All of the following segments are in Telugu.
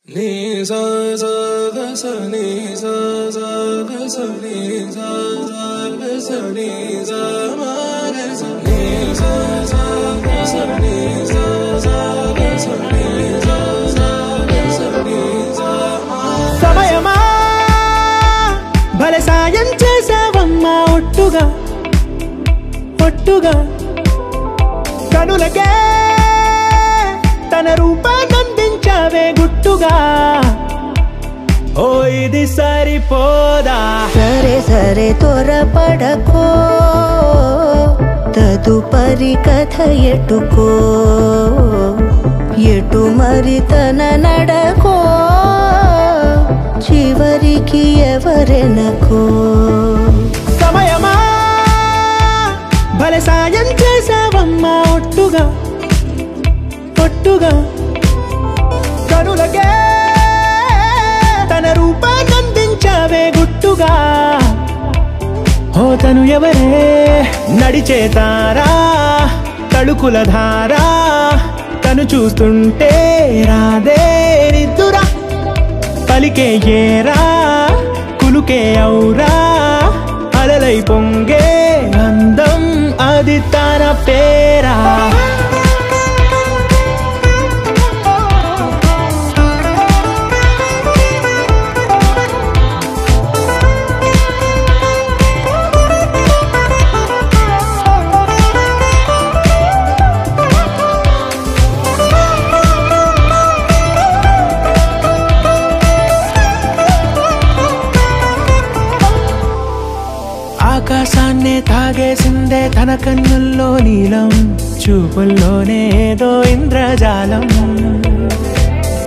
ni sa sa ga sa ni sa sa ga sa ni sa sa ga sa ni sa ma ga sa ni sa sa ga sa ni sa sa ga sa ni sa sa ga sa ni sa ma సమయమా భలే సాయం చేసావమ్మా ఒట్టుగా ఒట్టుగా కనులకే తన రూపాన్నందించావే గుట్టుగా ఓ ఇది సరిపోదా సరే సరే త్వరపడకో తదుపరి కథ ఎటుకో ఎటు మరి తన నడకో చివరికి ఎవరెనకో సమయమా భలే సాయం చేసావమ్మా ఒట్టుగా ఒట్టుగా కనులకే తన రూపాన్నందించావే గుట్టుగా ఓ తను ఎవరే నడిచే తారా తళుకుల ధారా తను చూస్తుంటే రాదే నిద్దురా పలికే ఏరా కులుకే ఔరా అలలై పొంగే అందం అది తన పేరా ఆకాశాన్నే తాగేసిందే తన కన్నుల్లో నీలం చూపుల్లోనే ఏదో ఇంద్రజాలం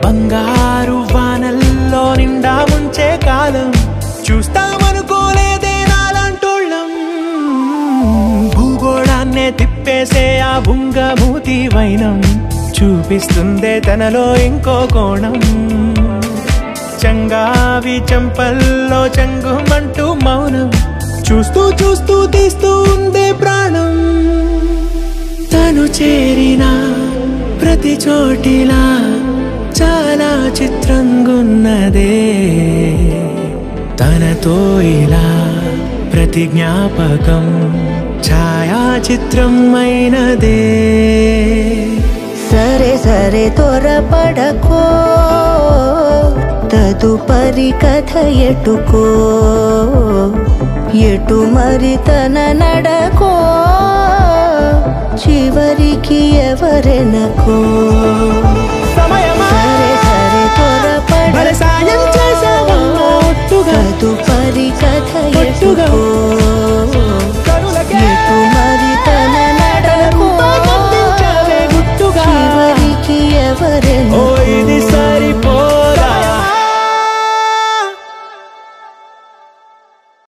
బంగారు వానల్లో నిండా ముంచే కాలం చూస్తామనుకోలేదే నాలాంటోళ్ళం భూగోళాన్నే తిప్పేసే ఆ బుంగమూతి వైనం చూపిస్తుందే తనలో ఇంకో కోణం చంగావి చంపల్లో చంగుమంటూ మౌనం చూస్తూ చూస్తూ తీస్తూ ఉందే ప్రాణం తను చేరిన ప్రతి చోటిలా చాలా చిత్రంగున్నదే తనతో ఇలా ప్రతి జ్ఞాపకం ఛాయాచిత్రం అయినదే సరే సరే త్వరపడకో తదుపరి కథ ఎటుకో ఎటు మరి తన నడకో చివరికి ఎవరెనకో సరే సరే త్వరపడకో సాయం చేసావమ్మా ఒట్టుగా తదుపరి కథ ఎటుకో